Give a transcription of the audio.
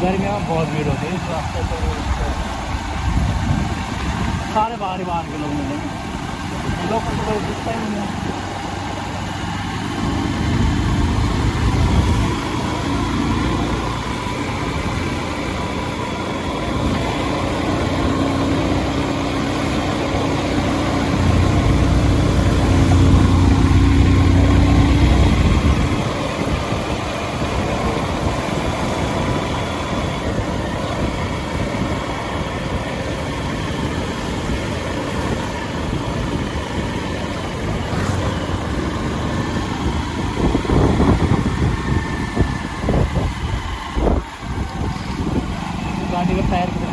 गर्मियों में बहुत भीड़ होती है इस रास्ते पर। सारे बाहर के लोग मिलेंगे, लोकल तो दिखता ही नहीं है। गाड़ी का टायर